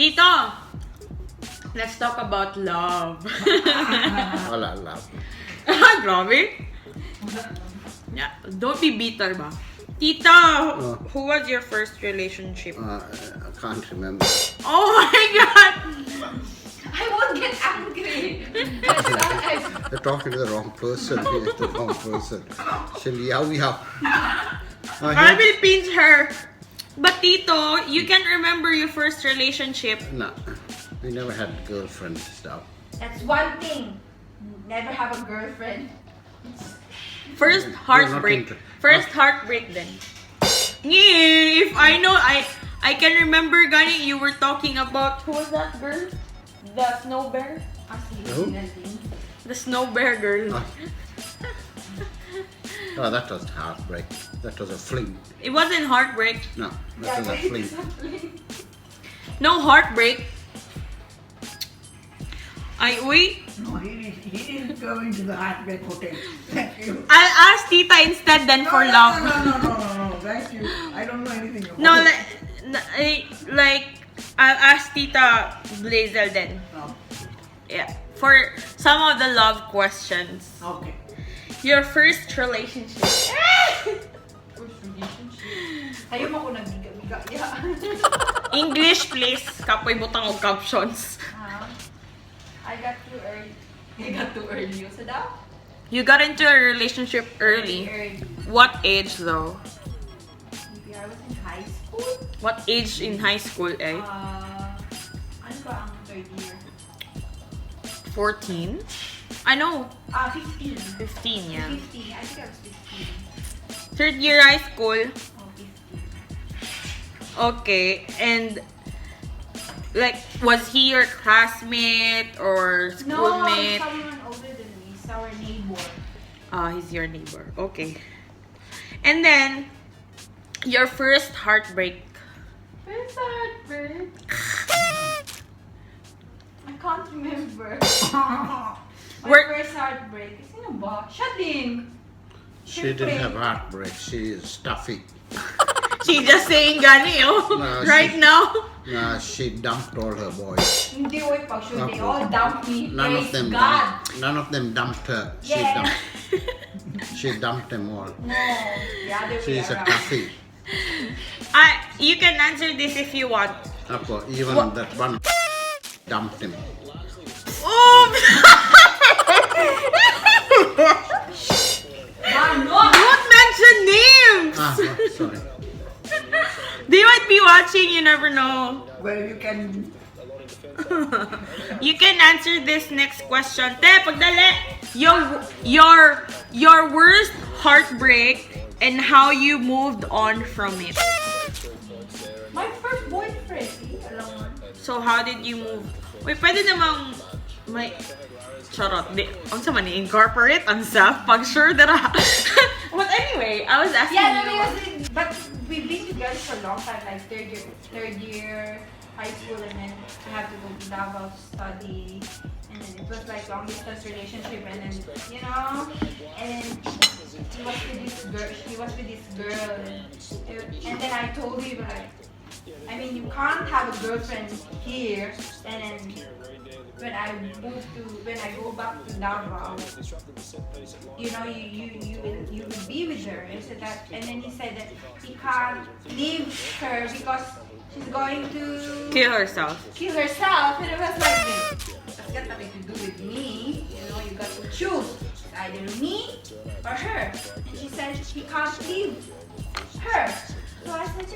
Tito, let's talk about love. Wala love. Grabe. Yeah, don't be bitter ba? Tito, who was your first relationship? I can't remember. Oh my God! I won't get angry. You're talking to the wrong person. He's the wrong person. She'll yow. I will pinch her. But Tito, you can remember your first relationship. No, we never had girlfriend stuff. That's one thing. Never have a girlfriend. First heartbreak. into- First heartbreak then. Yeah, if I know, I can remember, Gani, you were talking about, who was that girl? The snow bear? Who? The snow bear girl. Oh, that was heartbreak. That was a fling. It wasn't heartbreak. No, that was a fling. No heartbreak. Wait. No, he didn't go into the heartbreak hotel. Thank you. I'll ask Tita instead then for love. No. Thank you. I don't know anything about No, it. like, I'll ask Tita Blazel then. No. Yeah. For some of the love questions. Okay. Your first relationship. First relationship. Ayaw mo ako nagbiga-biga. Yeah. English, please. Kapoy butang og captions. I got too early. I got too early. So daw? You got into a relationship early. Early. What age though? Maybe I was in high school. What age in high school, eh? Ano ba ang third year? 14? I know. 15. 15, yeah. 15. I think I was 15. Third year high school. Oh, 15. Okay. And like, was he your classmate or No, schoolmate? someone older than me. He's our neighbor. He's your neighbor. Okay. And then, your first heartbreak. First heartbreak? I can't remember. My first heartbreak. Sino ba? Siya din. She didn't have heartbreak. She is stuffy. She just saying gani, oh. No, right she- now. She dumped all her boys. Hindi, wait, pag sure, they Okay. all dumped me. None of Praise them. God. None of them dumped her. Yeah. She dumped them all. No, the other way She's a around. toughie. You can answer this if you want. Even What? that one dumped him. Oh! Ano? Don't mention names! Sorry. They might be watching, you never know. Well, you can. You can answer this next question. Te, pagdali! Your worst heartbreak and how you moved on from it. My first boyfriend. Alam mo. So, how did you move? Wait, pwede namang may... Charot. Ang sama ni incorporate ang sa pag sure that But anyway, I was asking Yeah, no, you. because but we've been together for a long time, like third year high school, and then I had to go to Davao to study, and then it was like long distance relationship, and then and then he was with this girl, and then I told him like, I mean, you can't have a girlfriend here, and then when I go back to Davao, you will be with her. I said that, and then he said that he can't leave her because she's going to Kill herself. kill herself. And it was like, that's got nothing to do with me. You got to choose either me or her. And she said he can't leave her. So I said,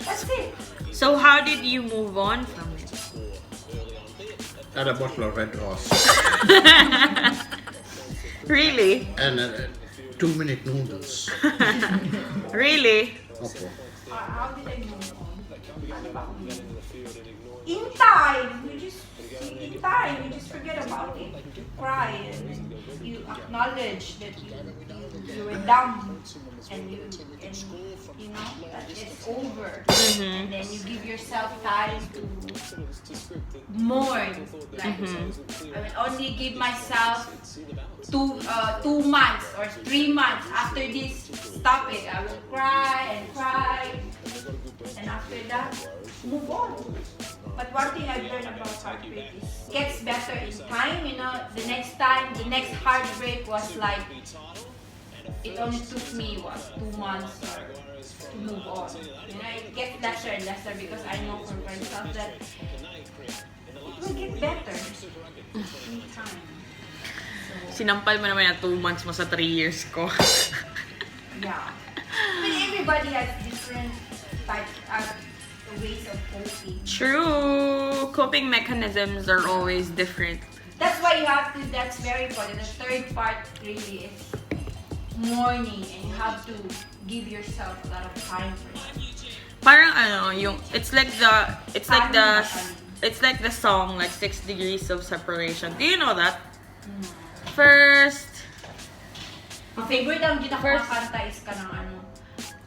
that's it. So, how did you move on from it? Had a bottle of Red Horse. Really? And 2-minute noodles. Really? Okay. How did I move on? In time, you just forget about it. You cry and you acknowledge that you were dumb and that it's over. And then you give yourself time to mourn. Like I will only give myself 2 months or 3 months after this. Stop it. I will cry and cry, and after that, move on. But one thing I've learned about heartbreak is it gets better in time, you know. The next heartbreak was like, it only took me, 2 months or to move on. You know, it gets lesser and lesser because I know for myself that it will get better in time. Sinampal mo naman yung 2 months mo sa 3 years ko. Yeah. I mean, everybody has different ways of coping. True. Coping mechanisms are always different. That's why you have to, that's very important. The third part really is mourning, and you have to give yourself a lot of time for that. Parang it's like the song like 6 Degrees of Separation. Do you know that? First, Ang favorite ang gina ko First- kanta is ka ng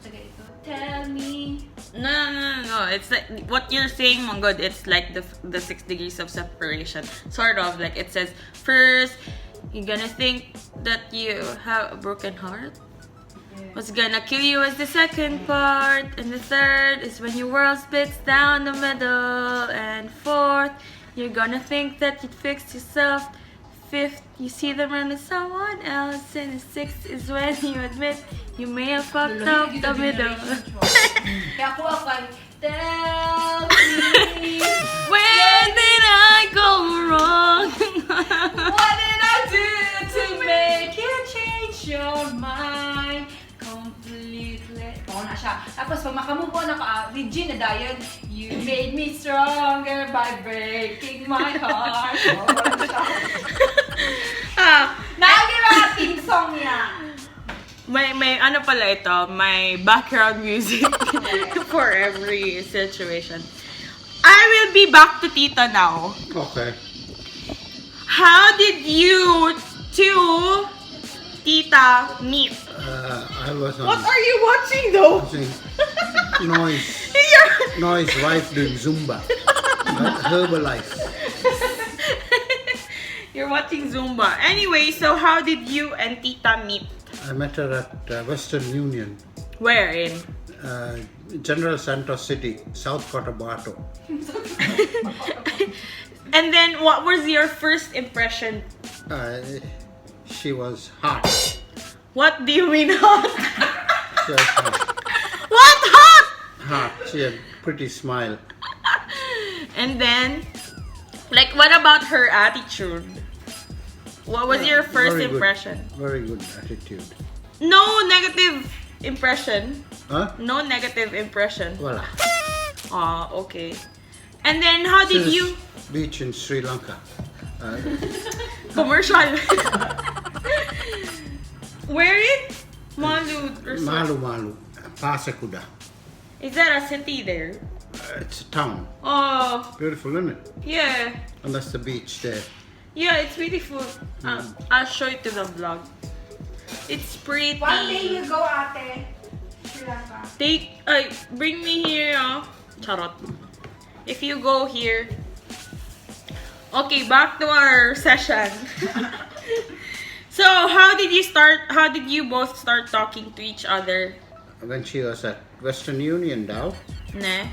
sige, ito, tell me. no. It's like what you're saying, Mongod. It's like the 6 Degrees of Separation. Sort of like it says, first, you're gonna think that you have a broken heart. What's gonna kill you is the second part, and the third is when your world splits down the middle, and fourth, you're gonna think that you fixed yourself. Fifth, you see them run with someone else, and the sixth is when you admit you may have fucked up the middle. Kaya ako tell me. Where did I go wrong? What did I do to make you change your mind completely? Oo na siya. Tapos pag makamove on ako, Regina Dayan, you made me stronger by breaking my heart. Oo na siya. Naging mga team song niya. May ano pala ito, may background music for every situation. I will be back to Tita now. Okay. How did you two Tita meet? I was What are you watching though? watching Noise You're- Noise wife doing Zumba. Herbalife. You're watching Zumba. Anyway, so how did you and Tita meet? I met her at Western Union, Where in? General Santos City, South Cotabato. And then what was your first impression? She was hot. What do you mean hot? She was hot. What hot? Hot. She had pretty smile. And then, like, what about her attitude? What was your first Very good. impression? Very good attitude. No negative impression. Huh? No negative impression. Voila. Ah, okay. And then, how did Since you... beach in Sri Lanka. Commercial. Where in? Malu or something? Malu Malu, Pasakuda. Is that a city there? It's a town. Oh, Beautiful, isn't it? yeah. And that's the beach there. Yeah, it's beautiful. I'll show it to the vlog. It's pretty. One day we'll go, ate. Sri Lanka. Bring me here, Charot. If you go here. Okay, back to our session. So, how did you both start talking to each other? When she was at Western Union now, Ne?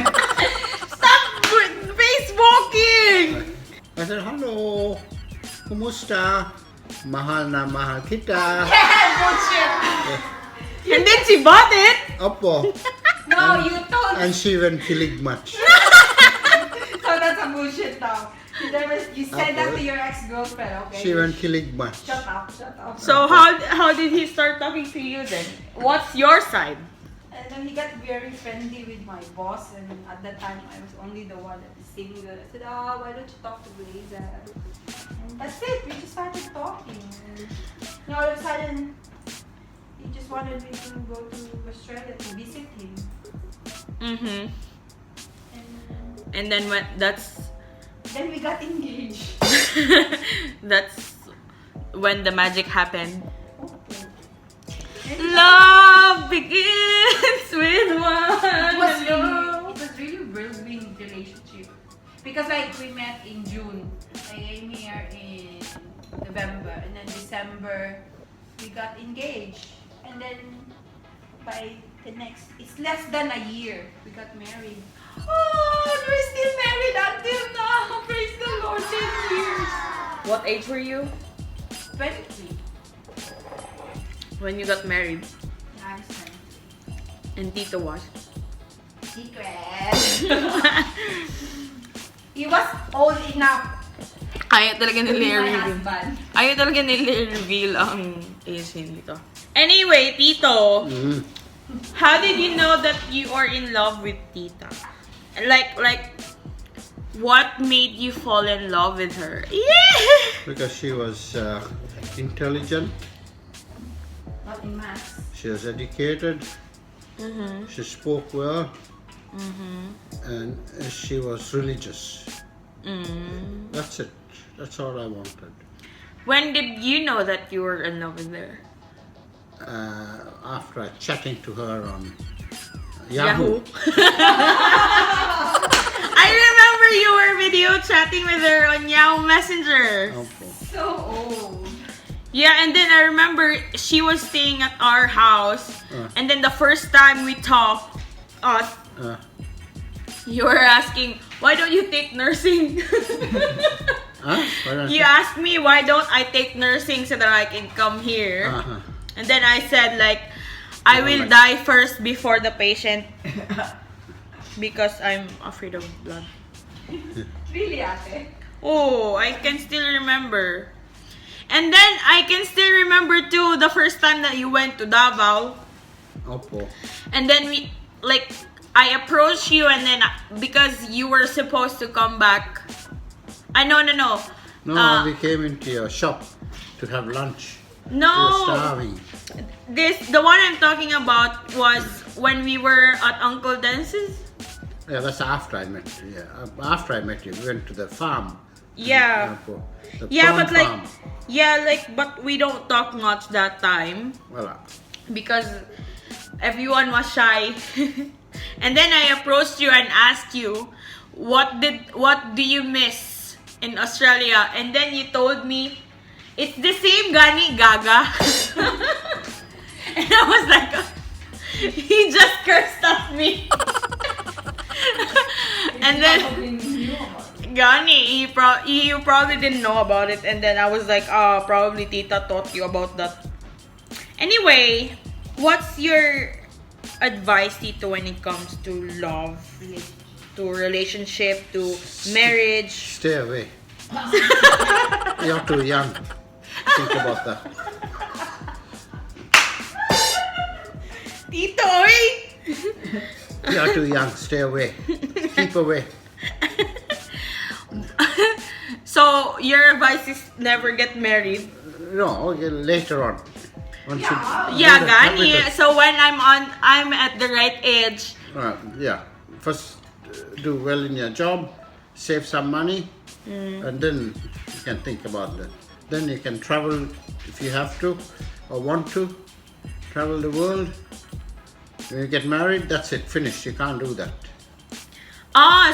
Stop Facebooking! I said, hello, kumusta? Mahal na mahal kita. Bullshit! And then she bought it. Opo. No, you told. And she went kilig much. So that's a bullshit now. You said that to your ex-girlfriend, okay? She went kilig much. Shut up, shut up. So how did he start talking to you then? What's your side? And then he got very friendly with my boss, and at that time I was only the one that is single. I said, oh, why don't you talk to Blazer? And that's it, we just started talking. And all of a sudden, he just wanted me to go to Australia to visit him. Mm-hmm. And And then then we got engaged. that's when the magic happened. And Love begins with one. it was hello. really whirlwind relationship. Because like we met in June. I came here in November, and then December we got engaged. And then by the next, it's less than a year, we got married. Oh, and we're still married until now. Praise the Lord, 10 years. What age were you 23. when you got married? Yeah, I'm sorry. And Tito was? Secret. He was old enough Ayaw talaga to be nila my i-reveal. husband. Ayaw talaga nila i-reveal ang age nito. Anyway, Tito, how did you know that you are in love with Tita? Like, what made you fall in love with her? Yeah! Because she was intelligent, Not in maths. she was educated, she spoke well, and she was religious. That's it. That's all I wanted. When did you know that you were in love with her? After chatting to her on Yahoo. Yahoo. I remember you were video chatting with her on Yahoo Messenger. Okay. So old. Yeah, and then I remember she was staying at our house, and then the first time we talked, you were asking, why don't you take nursing? Huh? What did I You say? asked me, why don't I take nursing so that I can come here? And then I said, like, I will die first before the patient because I'm afraid of blood. Really, ate? Oh, I can still remember. And then I can still remember too the first time that you went to Davao. Oppo. And then I approached you, and then because you were supposed to come back. No. No, we came into your shop to have lunch. We were No. starving. The one I'm talking about was when we were at Uncle Dennis's. Yeah, that's after I met you. Yeah, after I met you, we went to the farm. Yeah. The Yeah, prawn but like, farm. but we don't talk much that time Voila. because everyone was shy. And then I approached you and asked you, what do you miss in Australia? And then you told me, it's the same gani gaga. And I was like, he just cursed at me. And then Gani, you probably didn't know about it, and then I was like, probably Tita taught you about that. Anyway, what's your advice, Tito, when it comes to love, to relationship, to marriage? Stay away. You're too young. Think about that. Tito, oy! You're too young. Stay away. Keep away. So your advice is never get married. No, okay, later on. Once you Yeah, do the Gani. capital. So when I'm at the right age. Yeah. First, do well in your job, save some money, and then you can think about that. Then you can travel if you have to or want to. Travel the world. When you get married, that's it. Finished. You can't do that.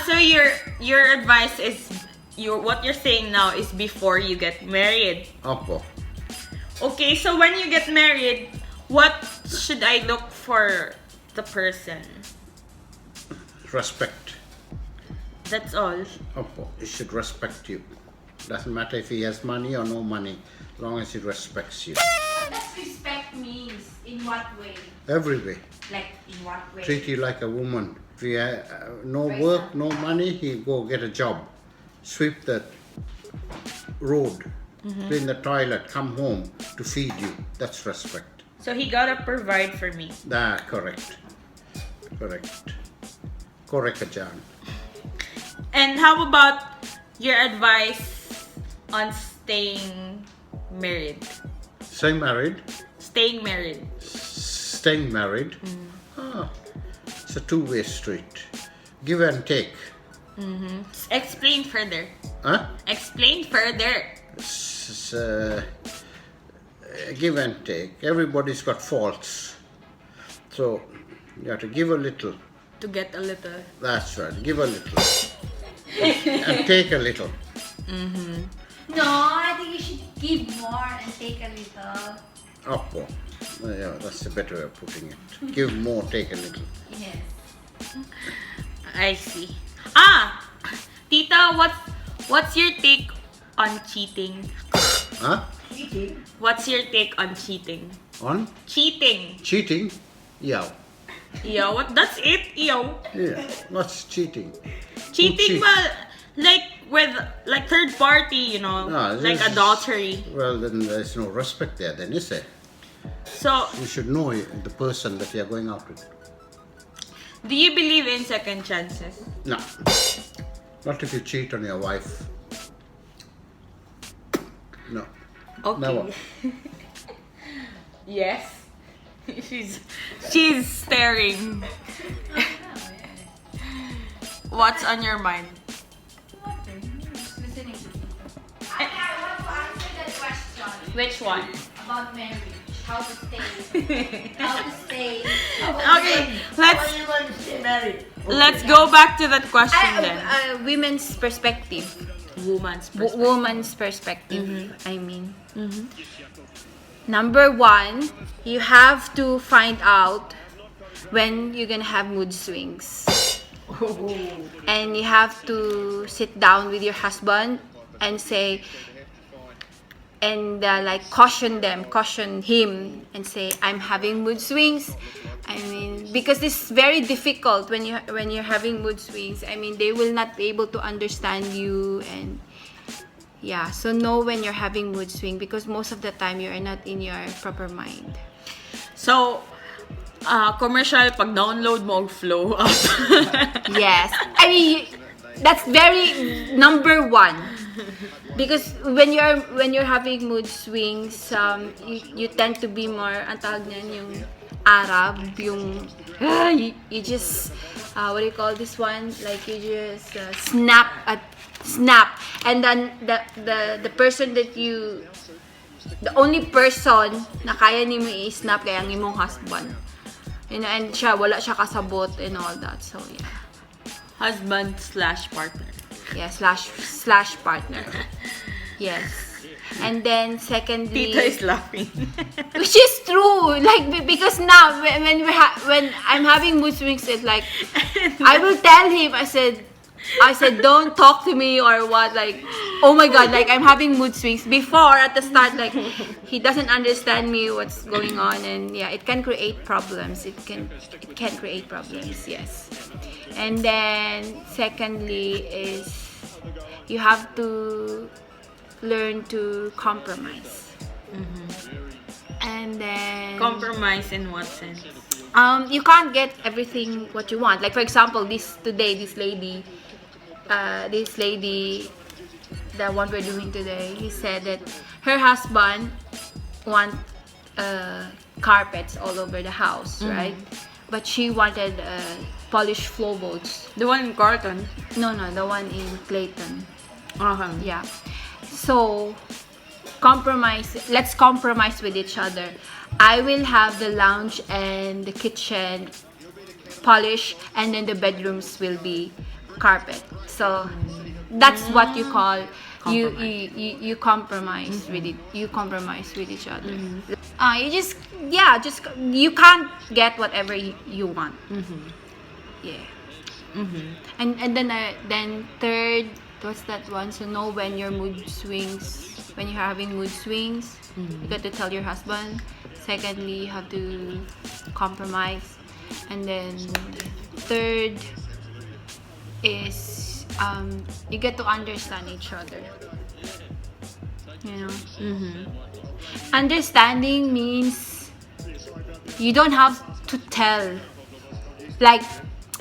So your advice is what you're saying now is before you get married. Oppo. Okay, so when you get married, what should I look for the person? Respect. That's all. Oppo. He should respect you. Doesn't matter if he has money or no money, as long as he respects you. What does respect means? In what way? Every way. Like, in what way? Treat you like a woman. If you have no work, no money, he go get a job. Sweep the road, clean the toilet, come home to feed you. That's respect. So he gotta provide for me. That correct. Correct. Correct, Ajan. And how about your advice on staying married? Staying married. Staying married. Staying married. It's a two-way street. Give and take. Explain further. Huh? Explain further. It's, give and take. Everybody's got faults. So you have to give a little. To get a little. That's right. Give a little. And take a little. No, I think you should give more and take a little. Oppo. Yeah, that's a better way of putting it. Give more, take a little. Yes. I see. Tita, what's your take on cheating? Huh? Eating. What's your take on cheating? On? Cheating. Cheating? Yeah. Yo, what? That's it, yo. Yeah. What's cheating? Cheating, cheat? well, like with like third party, you know, No, like this is- adultery. Well, then there's no respect there, then, is there? So, You should know the person that you're going out with. do you believe in second chances? No. Not if you cheat on your wife. No. Okay. Never. Yes. She's staring. What's on your mind? Just listening to people. I want to answer that question Which one? about marriage. How to stay. How to stay. Okay, Why are you going to stay married? let's go back to that question then. Women's perspective. Woman's perspective. Woman's perspective, I mean. Number one, you have to find out when you're gonna have mood swings. And you have to sit down with your husband and say, and like caution him and say, I'm having mood swings. I mean, because it's very difficult when you're having mood swings. I mean, they will not be able to understand you, and yeah, so know when you're having mood swing, because most of the time you are not in your proper mind. So, commercial, pag download mo, flow up. Yes, I mean that's very number one, because when you're having mood swings, you tend to be more, ang tawag niyan, yung Arab, yung you just what do you call this one? Like you just snap, and then the person that the only person na kaya nimo i-snap kaya ang imong husband. You know, and wala siya kasabot and all that. So yeah. Husband/partner. Yeah, slash partner. Yes. And then secondly, Tita is laughing. which is true, like because now when I'm having mood swings, it's like I will tell him, I said don't talk to me or what, like oh my god, like I'm having mood swings. Before at the start, like he doesn't understand me what's going on, and yeah, it can create problems. It can create problems, yes. And then secondly is you have to learn to compromise. And then Compromise in what sense? you can't get everything what you want. Like for example, this lady, the one we're doing today, he said that her husband want carpets all over the house, right? But she wanted polished floorboards. The one in Carlton. No, the one in Clayton. Uh-huh. Yeah. So, let's compromise with each other. I will have the lounge and the kitchen polished, and then the bedrooms will be carpet. So, that's what you call you compromise with it. You compromise with each other. You can't get whatever you want. Yeah. And then third, what's that one? So know when your mood swings, when you're having mood swings, you got to tell your husband. Secondly, you have to compromise, and then third is you get to understand each other. You know, understanding means you don't have to tell. Like,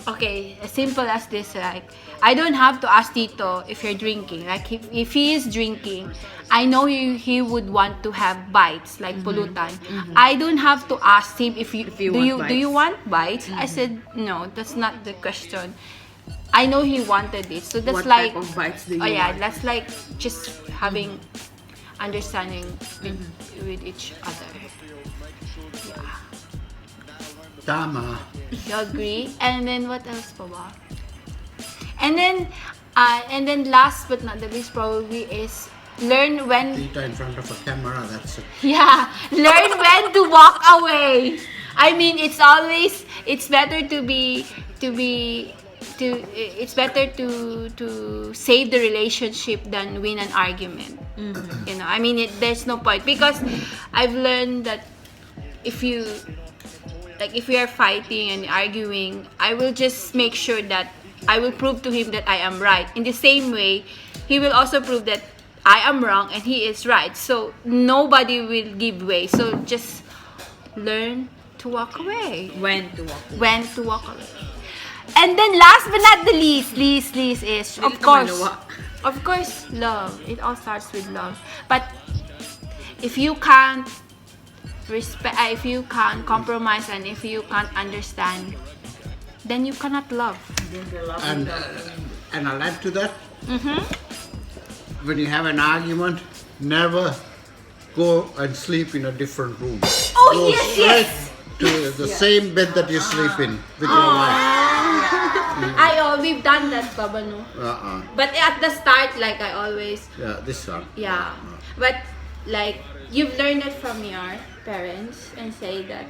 okay, as simple as this, like, I don't have to ask Tito if you're drinking. Like, if he is drinking, I know he would want to have bites, like pulutan. I don't have to ask him if you do you want bites? I said, no, that's not the question. I know he wanted it. So that's What like, type of bites do you yeah, want? that's like just having understanding with each other. Yeah. Tama. You agree? And then what else pa ba? And then last but not the least probably is Learn when Tita in front of a camera, that's it. Yeah, learn when to walk away. I mean, it's better it's better to save the relationship than win an argument. You know, I mean, there's no point, because I've learned that if we are fighting and arguing, I will just make sure that I will prove to him that I am right. In the same way, he will also prove that I am wrong and he is right. So nobody will give way. So just learn to walk away. When to walk. When to walk away. And then last but not the least is of course love. It all starts with love. But if you can't respect, if you can't compromise, and if you can't understand, then you cannot love. And I'll add to that. When you have an argument, never go and sleep in a different room. Oh, Go yes, straight yes. to the same bed that you sleep in with your wife. We've done that, Baba, no? But at the start, like I always, Yeah, this one. yeah. But like you've learned it from your parents and say that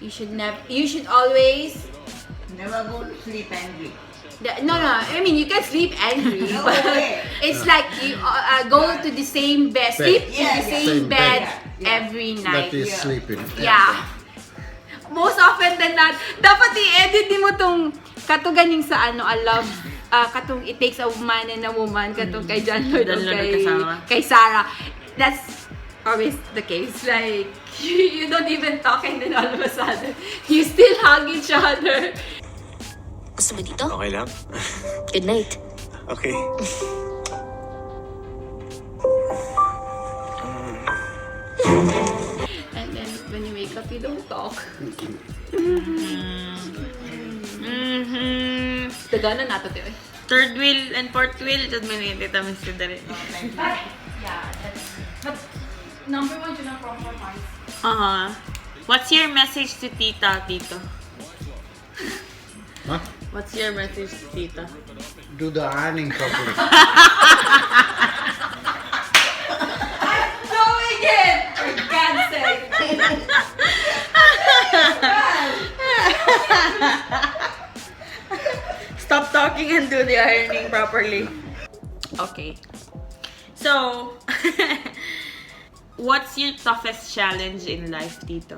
you should always. Never go to sleep angry. No, I mean, you can sleep angry, but it's like you go to the same bed, sleep in the same Same bed bed. every night. That is sleeping. Yeah. Most often than not, dapat i-edit mo tong katuganing sa ano, I love, katong it takes a man and a woman, katong kay John Lloyd o kay Sarah. That's always the case. Like, you don't even talk and then all of a sudden, you still hug each other. Gusto mo dito? Okay lang? Good night. Okay. And then when you wake up, you don't talk. Tagana nato tayo. Third wheel and fourth wheel, just minitita mo si Dari. But, yeah, but number one, do not compromise. What's your message to Tita, Tito? Huh? What's your message to Tita? Do the ironing properly. Doing it! For God's sake! Stop talking and do the ironing properly. Okay. So, what's your toughest challenge in life, Tito?